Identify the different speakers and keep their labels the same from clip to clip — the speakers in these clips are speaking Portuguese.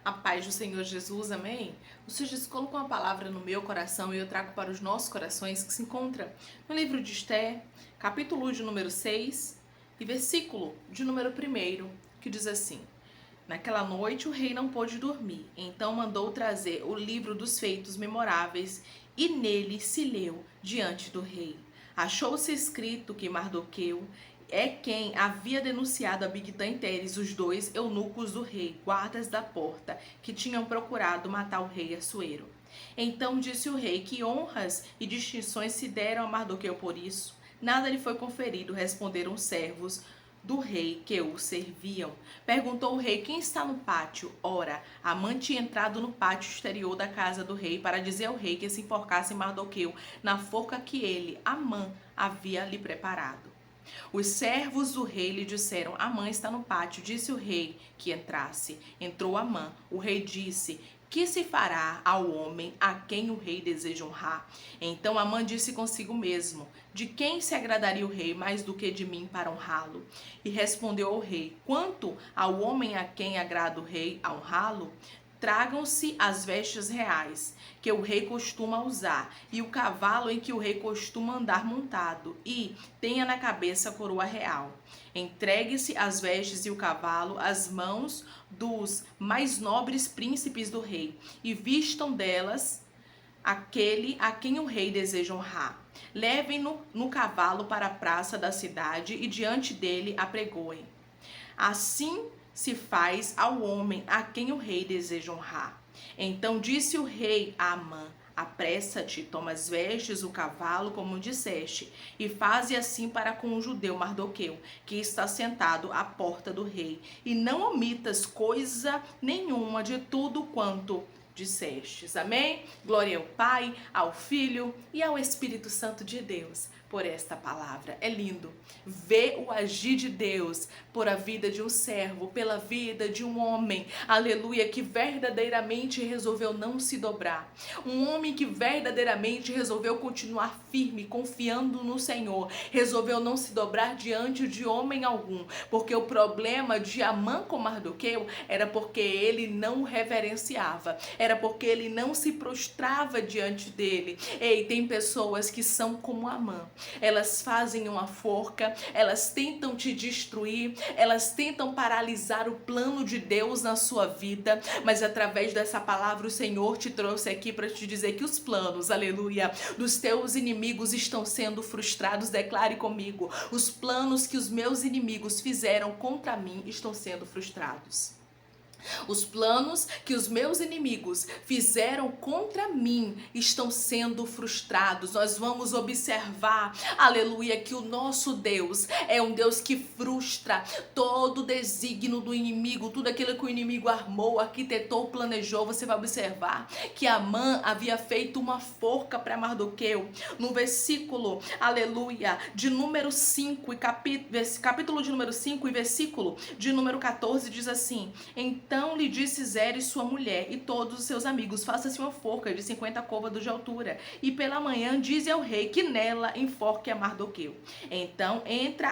Speaker 1: A paz do Senhor Jesus, amém? O Senhor Jesus colocou uma palavra no meu coração e eu trago para os nossos corações que se encontra no livro de Esther, capítulo de número 6 e versículo de número 1, que diz assim: Naquela noite o rei não pôde dormir, então mandou trazer o livro dos feitos memoráveis e nele se leu diante do rei. Achou-se escrito que Mardoqueu é quem havia denunciado a Bigtã e Teres, os dois eunucos do rei, guardas da porta, que tinham procurado matar o rei Assuero. Então disse o rei: Que honras e distinções se deram a Mardoqueu por isso? Nada lhe foi conferido, responderam os servos do rei que o serviam. Perguntou o rei: Quem está no pátio? Ora, Amã tinha entrado no pátio exterior da casa do rei para dizer ao rei que se enforcasse Mardoqueu na forca que ele, Amã, havia lhe preparado. Os servos do rei lhe disseram: Amã está no pátio. Disse o rei que entrasse. Entrou Amã. O rei disse: Que se fará ao homem a quem o rei deseja honrar? Então Amã disse consigo mesmo: De quem se agradaria o rei mais do que de mim para honrá-lo? E respondeu ao rei: Quanto ao homem a quem agrada o rei a honrá-lo, tragam-se as vestes reais que o rei costuma usar e o cavalo em que o rei costuma andar montado, e tenha na cabeça a coroa real. Entregue-se as vestes e o cavalo às mãos dos mais nobres príncipes do rei, e vistam delas aquele a quem o rei deseja honrar. Levem-no no cavalo para a praça da cidade e diante dele apregoem. Assim se faz ao homem a quem o rei deseja honrar. Então disse o rei a Amã: Apressa-te, toma as vestes, o cavalo, como disseste, e faze assim para com o judeu Mardoqueu, que está sentado à porta do rei, e não omitas coisa nenhuma de tudo quanto dissestes. Amém? Glória ao Pai, ao Filho e ao Espírito Santo de Deus por esta palavra. É lindo ver o agir de Deus por a vida de um servo, pela vida de um homem, aleluia, que verdadeiramente resolveu não se dobrar. Um homem que verdadeiramente resolveu continuar firme, confiando no Senhor, resolveu não se dobrar diante de homem algum, porque o problema de Amã com Mardoqueu era porque ele não o reverenciava, era porque ele não se prostrava diante dele. Ei, tem pessoas que são como Amã. Elas fazem uma forca, elas tentam te destruir, elas tentam paralisar o plano de Deus na sua vida, mas através dessa palavra o Senhor te trouxe aqui para te dizer que os planos, aleluia, dos teus inimigos estão sendo frustrados. Declare comigo: os planos que os meus inimigos fizeram contra mim estão sendo frustrados. Os planos que os meus inimigos fizeram contra mim estão sendo frustrados. Nós vamos observar, aleluia, que o nosso Deus é um Deus que frustra todo o desígnio do inimigo, tudo aquilo que o inimigo armou, arquitetou, planejou. Você vai observar que Amã havia feito uma forca para Mardoqueu. No versículo, aleluia, de número 5, capítulo de número 5 e versículo de número 14 diz assim: Então lhe disse Zeres, sua mulher, e todos os seus amigos: Faça-se uma forca de 50 côvados de altura, e pela manhã dize ao rei que nela enforque a Mardoqueu. Então entra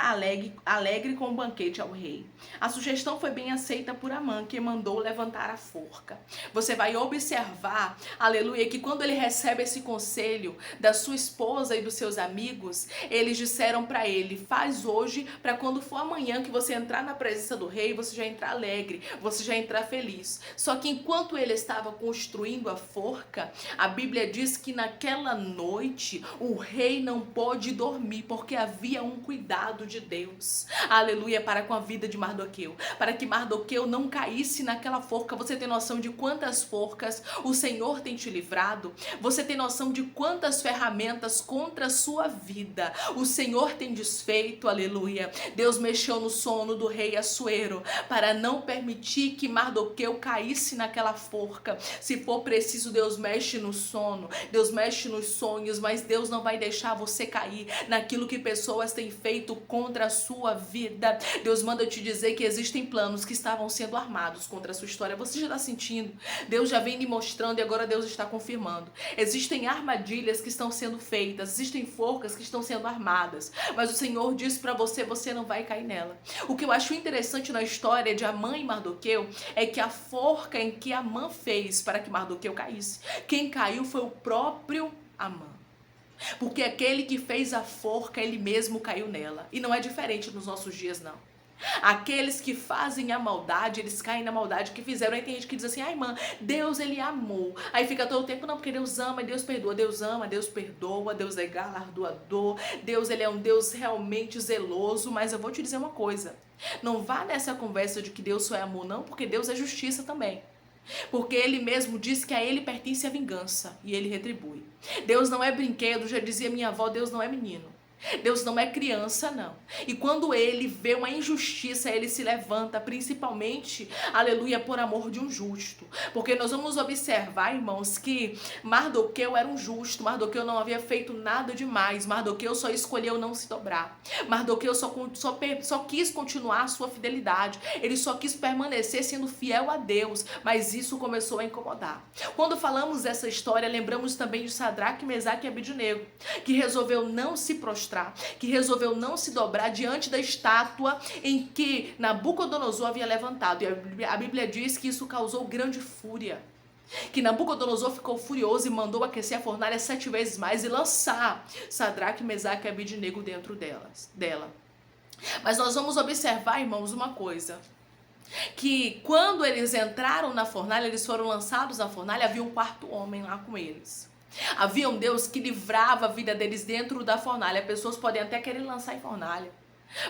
Speaker 1: alegre com o banquete ao rei. A sugestão foi bem aceita por Amã, que mandou levantar a forca. Você vai observar, aleluia, que quando ele recebe esse conselho da sua esposa e dos seus amigos, eles disseram para ele: faz hoje, para quando for amanhã que você entrar na presença do rei, você já entrar alegre, você já entrar feliz. Só que enquanto ele estava construindo a forca, a Bíblia diz que naquela noite o rei não pôde dormir, porque havia um cuidado de Deus, aleluia, para com a vida de Mardoqueu, para que Mardoqueu não caísse naquela forca. Você tem noção de quantas forcas o Senhor tem te livrado? Você tem noção de quantas ferramentas contra a sua vida o Senhor tem desfeito? Aleluia. Deus mexeu no sono do rei Assuero para não permitir que Mardoqueu caísse naquela forca. Se for preciso, Deus mexe no sono, Deus mexe nos sonhos, mas Deus não vai deixar você cair naquilo que pessoas têm feito contra a sua vida. Deus manda te dizer que existem planos que estavam sendo armados contra a sua história. Você já está sentindo? Deus já vem lhe mostrando e agora Deus está confirmando. Existem armadilhas que estão sendo feitas, existem forcas que estão sendo armadas, mas o Senhor diz para você: você não vai cair nela. O que eu acho interessante na história de Amã e Mardoqueu é que a forca em que Amã fez para que Mardoqueu caísse, quem caiu foi o próprio Amã. Porque aquele que fez a forca, ele mesmo caiu nela. E não é diferente nos nossos dias, não. Aqueles que fazem a maldade, eles caem na maldade que fizeram. Aí tem gente que diz assim, ai irmã, Deus ele amou. Aí fica todo o tempo, não, porque Deus ama, Deus perdoa. Deus ama, Deus perdoa, Deus é galardoador. Deus ele é um Deus realmente zeloso. Mas eu vou te dizer uma coisa, não vá nessa conversa de que Deus só é amor, não, porque Deus é justiça também. Porque ele mesmo diz que a ele pertence a vingança e ele retribui. Deus não é brinquedo, já dizia minha avó, Deus não é menino. Deus não é criança, não. E quando ele vê uma injustiça, ele se levanta, principalmente, aleluia, por amor de um justo. Porque nós vamos observar, irmãos, que Mardoqueu era um justo. Mardoqueu não havia feito nada demais. Mardoqueu só escolheu não se dobrar. Mardoqueu só quis continuar a sua fidelidade. Ele só quis permanecer sendo fiel a Deus. Mas isso começou a incomodar. Quando falamos dessa história, lembramos também de Sadraque, Mesaque e Abednego, que resolveu não se prostrar, que resolveu não se dobrar diante da estátua em que Nabucodonosor havia levantado. E a Bíblia diz que isso causou grande fúria. Que Nabucodonosor ficou furioso e mandou aquecer a fornalha 7 vezes mais e lançar Sadraque, Mesaque e Abednego dentro dela. Mas nós vamos observar, irmãos, uma coisa. Que quando eles entraram na fornalha, eles foram lançados na fornalha, havia um quarto homem lá com eles. Havia um Deus que livrava a vida deles dentro da fornalha. Pessoas podem até querer lançar em fornalha,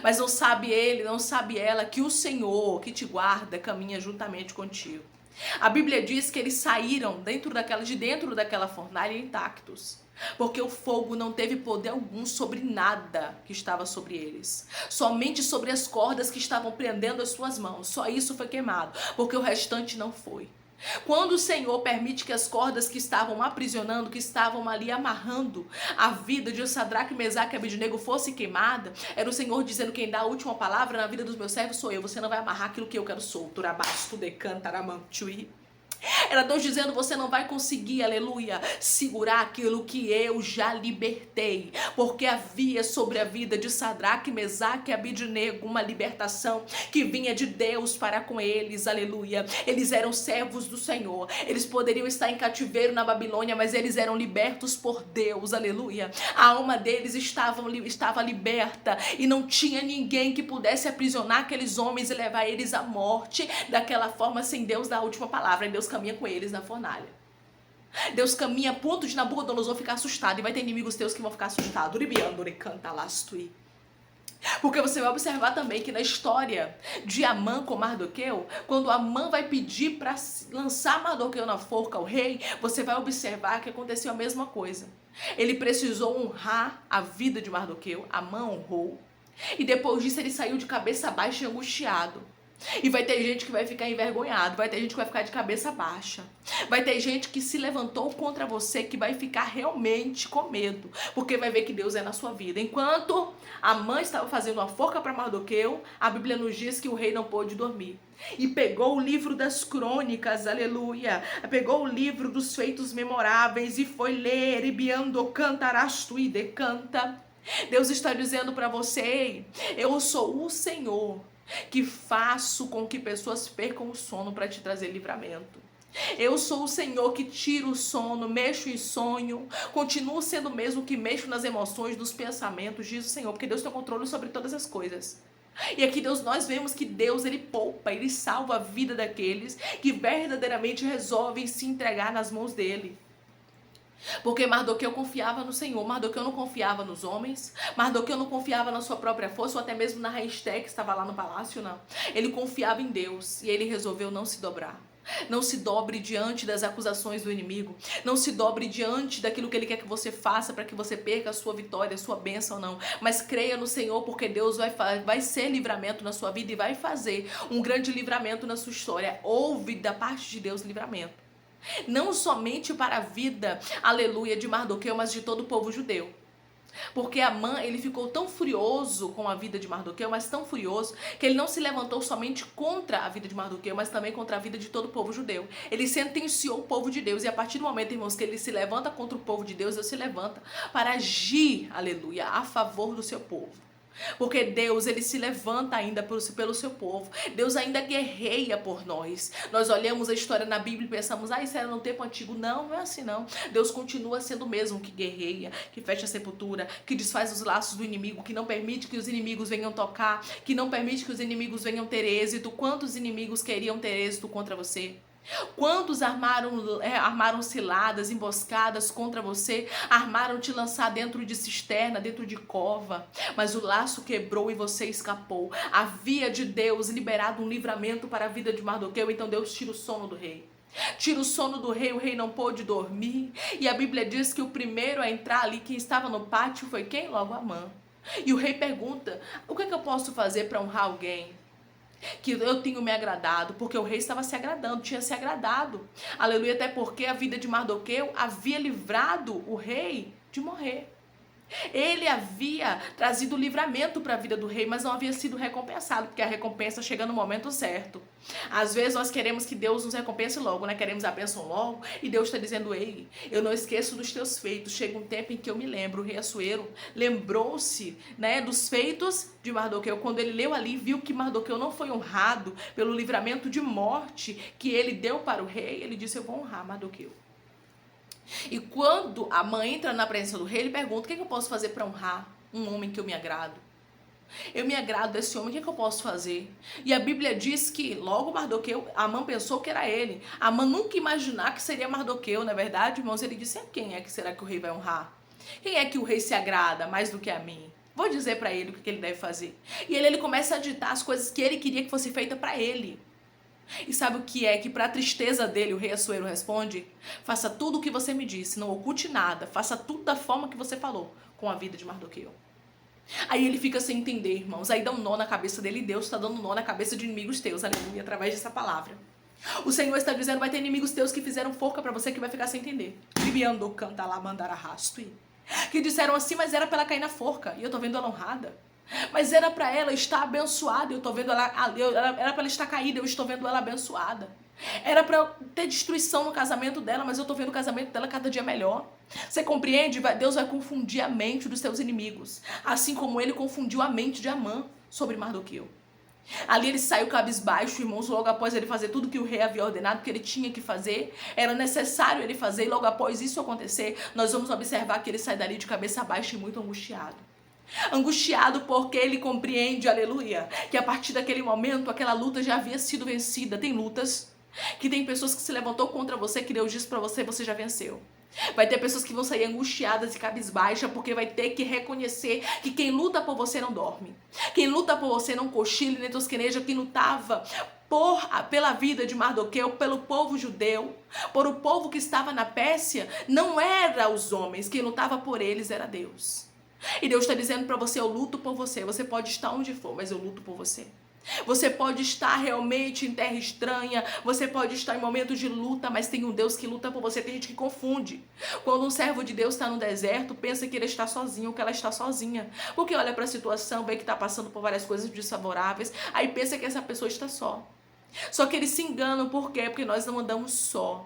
Speaker 1: mas não sabe ele, não sabe ela, que o Senhor que te guarda caminha juntamente contigo. A Bíblia diz que eles saíram de dentro daquela fornalha intactos, porque o fogo não teve poder algum sobre nada que estava sobre eles. Somente sobre as cordas que estavam prendendo as suas mãos. Só isso foi queimado, porque o restante não foi. Quando o Senhor permite que as cordas que estavam aprisionando, que estavam ali amarrando a vida de Sadraque, Mesaque e Abednego fosse queimada, era o Senhor dizendo, quem dá a última palavra na vida dos meus servos sou eu. Você não vai amarrar aquilo que eu quero solto. Rabasto decanta ramantui. Era Deus dizendo, você não vai conseguir, aleluia, segurar aquilo que eu já libertei. Porque havia sobre a vida de Sadraque, Mesaque e Abednego uma libertação que vinha de Deus para com eles, aleluia. Eles eram servos do Senhor. Eles poderiam estar em cativeiro na Babilônia, mas eles eram libertos por Deus, aleluia. A alma deles estava liberta e não tinha ninguém que pudesse aprisionar aqueles homens e levar eles à morte daquela forma, sem Deus dar a última palavra. E Deus caminha com eles na fornalha. Deus caminha a ponto de Nabucodonosor ficar assustado. E vai ter inimigos teus que vão ficar assustados. Porque você vai observar também que na história de Amã com Mardoqueu, quando Amã vai pedir para lançar Mardoqueu na forca ao rei, você vai observar que aconteceu a mesma coisa. Ele precisou honrar a vida de Mardoqueu. Amã honrou. E depois disso ele saiu de cabeça baixa e angustiado. E vai ter gente que vai ficar envergonhado, vai ter gente que vai ficar de cabeça baixa, vai ter gente que se levantou contra você, que vai ficar realmente com medo, porque vai ver que Deus é na sua vida. Enquanto Amã estava fazendo uma forca para Mardoqueu, a Bíblia nos diz que o rei não pôde dormir. E pegou o livro das crônicas, aleluia, pegou o livro dos feitos memoráveis e foi ler, e biando cantarastu e decanta. Deus está dizendo para você, eu sou o Senhor, que faço com que pessoas percam o sono para te trazer livramento. Eu sou o Senhor que tira o sono, mexo em sonho, continuo sendo o mesmo que mexo nas emoções, nos pensamentos, diz o Senhor, porque Deus tem controle sobre todas as coisas. E aqui nós vemos que Deus, ele poupa, ele salva a vida daqueles que verdadeiramente resolvem se entregar nas mãos dele. Porque Mardoqueu confiava no Senhor, Mardoqueu não confiava nos homens, Mardoqueu não confiava na sua própria força, ou até mesmo na Rainha que estava lá no palácio, não. Ele confiava em Deus e ele resolveu não se dobrar. Não se dobre diante das acusações do inimigo. Não se dobre diante daquilo que ele quer que você faça para que você perca a sua vitória, a sua bênção, não. Mas creia no Senhor, porque Deus vai ser livramento na sua vida e vai fazer um grande livramento na sua história. Ouve da parte de Deus livramento. Não somente para a vida, aleluia, de Mardoqueu, mas de todo o povo judeu. Porque Amã, ele ficou tão furioso com a vida de Mardoqueu, mas tão furioso, que ele não se levantou somente contra a vida de Mardoqueu, mas também contra a vida de todo o povo judeu. Ele sentenciou o povo de Deus, e a partir do momento, irmãos, que ele se levanta contra o povo de Deus, Deus se levanta para agir, aleluia, a favor do seu povo. Porque Deus, ele se levanta ainda pelo seu povo. Deus ainda guerreia por nós. Nós olhamos a história na Bíblia e pensamos, isso era no tempo antigo. Não, não é assim não. Deus continua sendo o mesmo que guerreia, que fecha a sepultura, que desfaz os laços do inimigo, que não permite que os inimigos venham tocar, que não permite que os inimigos venham ter êxito. Quantos inimigos queriam ter êxito contra você? Quantos armaram ciladas, emboscadas contra você, armaram te lançar dentro de cisterna, dentro de cova, mas o laço quebrou e você escapou. Havia de Deus liberado um livramento para a vida de Mardoqueu, então Deus tira o sono do rei. Tira o sono do rei, o rei não pôde dormir, e a Bíblia diz que o primeiro a entrar ali, quem estava no pátio, foi quem? Logo Amã. E o rei pergunta, o que é que eu posso fazer para honrar alguém que eu tenho me agradado? Porque o rei estava se agradando, tinha se agradado, aleluia, até porque a vida de Mardoqueu havia livrado o rei de morrer. Ele havia trazido livramento para a vida do rei, mas não havia sido recompensado, porque a recompensa chega no momento certo. Às vezes nós queremos que Deus nos recompense logo, né? Queremos a bênção logo, e Deus está dizendo, ei, eu não esqueço dos teus feitos. Chega um tempo em que eu me lembro. O rei Assuero lembrou-se, né, dos feitos de Mardoqueu. Quando ele leu ali, viu que Mardoqueu não foi honrado pelo livramento de morte que ele deu para o rei, ele disse, eu vou honrar Mardoqueu. E quando a mãe entra na presença do rei, ele pergunta, o que eu posso fazer para honrar um homem que eu me agrado? Eu me agrado desse homem, o que eu posso fazer? E a Bíblia diz que logo Mardoqueu, Amã pensou que era ele. Amã nunca imaginar que seria Mardoqueu, na verdade, irmãos, ele disse, quem é que será que o rei vai honrar? Quem é que o rei se agrada mais do que a mim? Vou dizer para ele o que ele deve fazer. E ele começa a ditar as coisas que ele queria que fosse feita para ele. E sabe o que é? Que para a tristeza dele, o rei Assuero responde, faça tudo o que você me disse, não oculte nada, faça tudo da forma que você falou com a vida de Mardoqueu. Aí ele fica sem entender, irmãos, aí dá um nó na cabeça dele, e Deus está dando um nó na cabeça de inimigos teus, aleluia, através dessa palavra. O Senhor está dizendo, vai ter inimigos teus que fizeram forca para você, que vai ficar sem entender. Viviando, canta lá, mandar arrasto. Que disseram assim, mas era para ela cair na forca, e eu tô vendo ela honrada. Mas era para ela estar abençoada, eu tô vendo ela, era para ela estar caída, eu estou vendo ela abençoada. Era para ter destruição no casamento dela, mas eu tô vendo o casamento dela cada dia melhor. Você compreende? Deus vai confundir a mente dos seus inimigos, assim como ele confundiu a mente de Amã sobre Mardoqueu. Ali ele saiu cabisbaixo, irmãos, logo após ele fazer tudo que o rei havia ordenado que ele tinha que fazer, era necessário ele fazer, e logo após isso acontecer, nós vamos observar que ele sai dali de cabeça baixa e muito angustiado. Angustiado porque ele compreende, aleluia, que a partir daquele momento aquela luta já havia sido vencida. Tem lutas que tem pessoas que se levantou contra você, que Deus disse pra você, você já venceu. Vai ter pessoas que vão sair angustiadas e cabisbaixas, porque vai ter que reconhecer que quem luta por você não dorme. Quem luta por você não cochila nem tosqueneja. Quem lutava pela vida de Mardoqueu, pelo povo judeu, por o povo que estava na Pérsia, não era os homens. Quem lutava por eles era Deus. E Deus está dizendo para você, eu luto por você. Você pode estar onde for, mas eu luto por você. Você pode estar realmente em terra estranha, você pode estar em momentos de luta, mas tem um Deus que luta por você. Tem gente que confunde. Quando um servo de Deus está no deserto, pensa que ele está sozinho, que ela está sozinha. Porque olha para a situação, vê que está passando por várias coisas desfavoráveis, aí pensa que essa pessoa está só. Só que eles se enganam, por quê? Porque nós não andamos só.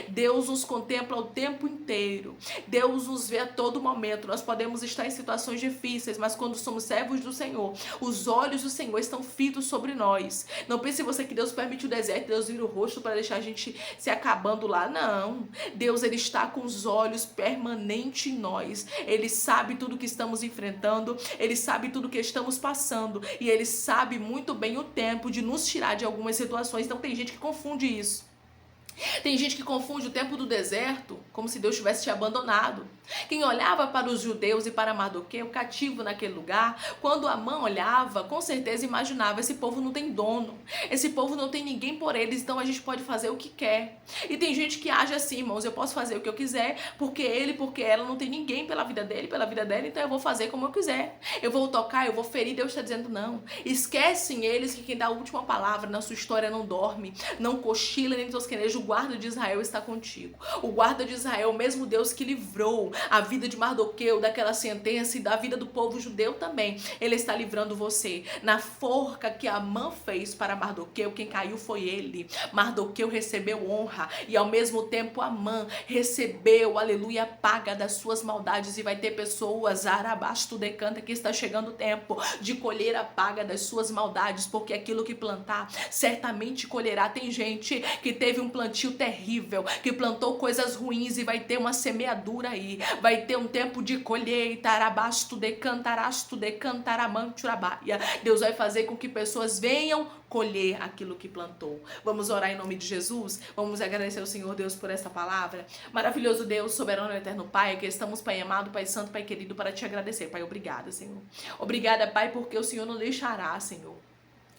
Speaker 1: Deus nos contempla o tempo inteiro. Deus nos vê a todo momento. Nós podemos estar em situações difíceis, mas quando somos servos do Senhor, os olhos do Senhor estão fitos sobre nós. Não pense você que Deus permite o deserto, Deus vira o rosto para deixar a gente se acabando lá. Não. Deus, ele está com os olhos permanentes em nós. Ele sabe tudo que estamos enfrentando, ele sabe tudo que estamos passando, e ele sabe muito bem o tempo de nos tirar de algumas situações. Então tem gente que confunde isso. Tem gente que confunde o tempo do deserto como se Deus tivesse te abandonado. Quem olhava para os judeus e para Mardoqueu cativo naquele lugar, quando Amã olhava, com certeza imaginava, esse povo não tem dono, esse povo não tem ninguém por eles, então a gente pode fazer o que quer. E tem gente que age assim, irmãos, eu posso fazer o que eu quiser, porque ele, porque ela não tem ninguém pela vida dele, pela vida dela, então eu vou fazer como eu quiser. Eu vou tocar, eu vou ferir. Deus está dizendo não. Esquecem eles que quem dá a última palavra na sua história não dorme, não cochila nem tosqueneja. O guarda guarda de Israel está contigo. O guarda de Israel, o mesmo Deus que livrou a vida de Mardoqueu daquela sentença e da vida do povo judeu também, ele está livrando você. Na forca que Amã fez para Mardoqueu, quem caiu foi ele. Mardoqueu recebeu honra e ao mesmo tempo Amã recebeu, aleluia, a paga das suas maldades. E vai ter pessoas, arabasto decanta, que está chegando o tempo de colher a paga das suas maldades, porque aquilo que plantar certamente colherá. Tem gente que teve um plantio terrível, que plantou coisas ruins e vai ter uma semeadura aí, vai ter um tempo de colheita. Arabasto decantarasto decantaramanchurabaia. Deus vai fazer com que pessoas venham colher aquilo que plantou. Vamos orar em nome de Jesus? Vamos agradecer ao Senhor Deus por essa palavra. Maravilhoso Deus, soberano e eterno Pai, que estamos, Pai amado, Pai santo, Pai querido, para te agradecer. Pai, obrigada, Senhor. Obrigada, Pai, porque o Senhor não deixará, Senhor.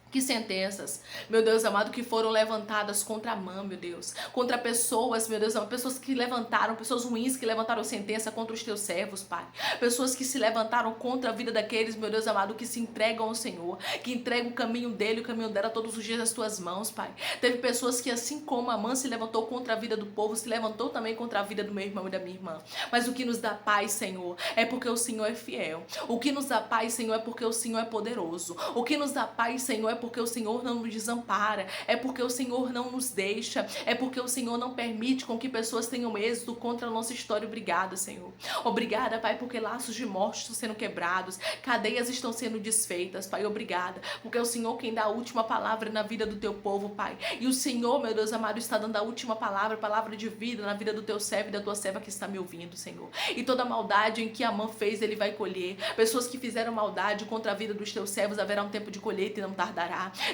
Speaker 1: Que sentenças, meu Deus amado, que foram levantadas contra Amã, meu Deus, contra pessoas, meu Deus amado, pessoas que levantaram, pessoas ruins que levantaram sentença contra os teus servos, Pai, pessoas que se levantaram contra a vida daqueles, meu Deus amado, que se entregam ao Senhor, que entregam o caminho dele, o caminho dela todos os dias nas tuas mãos, Pai. Teve pessoas que, assim como Amã se levantou contra a vida do povo, se levantou também contra a vida do meu irmão e da minha irmã. Mas o que nos dá paz, Senhor, é porque o Senhor é fiel. O que nos dá paz, Senhor, é porque o Senhor é poderoso. O que nos dá paz, Senhor, é porque o Senhor não nos desampara, é porque o Senhor não nos deixa, é porque o Senhor não permite com que pessoas tenham êxito contra a nossa história. Obrigada, Senhor. Obrigada, Pai, porque laços de morte estão sendo quebrados, cadeias estão sendo desfeitas, Pai. Obrigada, porque é o Senhor quem dá a última palavra na vida do teu povo, Pai. E o Senhor, meu Deus amado, está dando a última palavra, palavra de vida na vida do teu servo e da tua serva que está me ouvindo, Senhor. E toda maldade em que Amã fez, ele vai colher. Pessoas que fizeram maldade contra a vida dos teus servos, haverá um tempo de colheita e não tardará.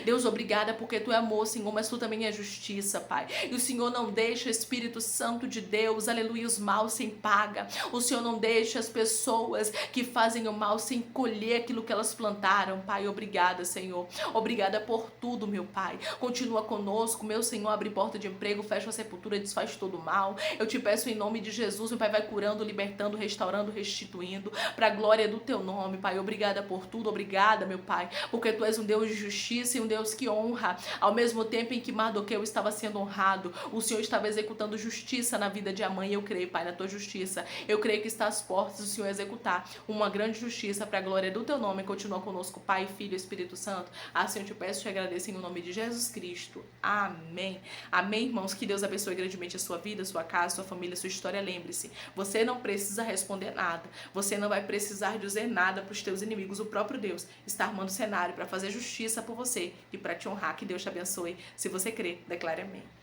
Speaker 1: Deus, obrigada porque tu é amor, Senhor, mas tu também é justiça, Pai. E o Senhor não deixa, Espírito Santo de Deus, aleluia, os maus sem paga. O Senhor não deixa as pessoas que fazem o mal sem colher aquilo que elas plantaram, Pai. Obrigada, Senhor. Obrigada por tudo, meu Pai. Continua conosco, meu Senhor, abre porta de emprego, fecha a sepultura, desfaz todo o mal. Eu te peço em nome de Jesus, meu Pai, vai curando, libertando, restaurando, restituindo, para a glória do teu nome, Pai. Obrigada por tudo, obrigada, meu Pai, porque tu és um Deus de justiça e um Deus que honra. Ao mesmo tempo em que Mardoqueu estava sendo honrado, o Senhor estava executando justiça na vida de Amã. E eu creio, Pai, na tua justiça. Eu creio que está às portas do Senhor executar uma grande justiça para a glória do teu nome. Continua conosco, Pai, Filho e Espírito Santo. Assim eu te peço e te agradeço em nome de Jesus Cristo. Amém. Amém, irmãos. Que Deus abençoe grandemente a sua vida, a sua casa, a sua família, a sua história. Lembre-se, você não precisa responder nada. Você não vai precisar dizer nada para os teus inimigos. O próprio Deus está armando cenário para fazer justiça por você e para te honrar. Que Deus te abençoe. Se você crê, declare amém.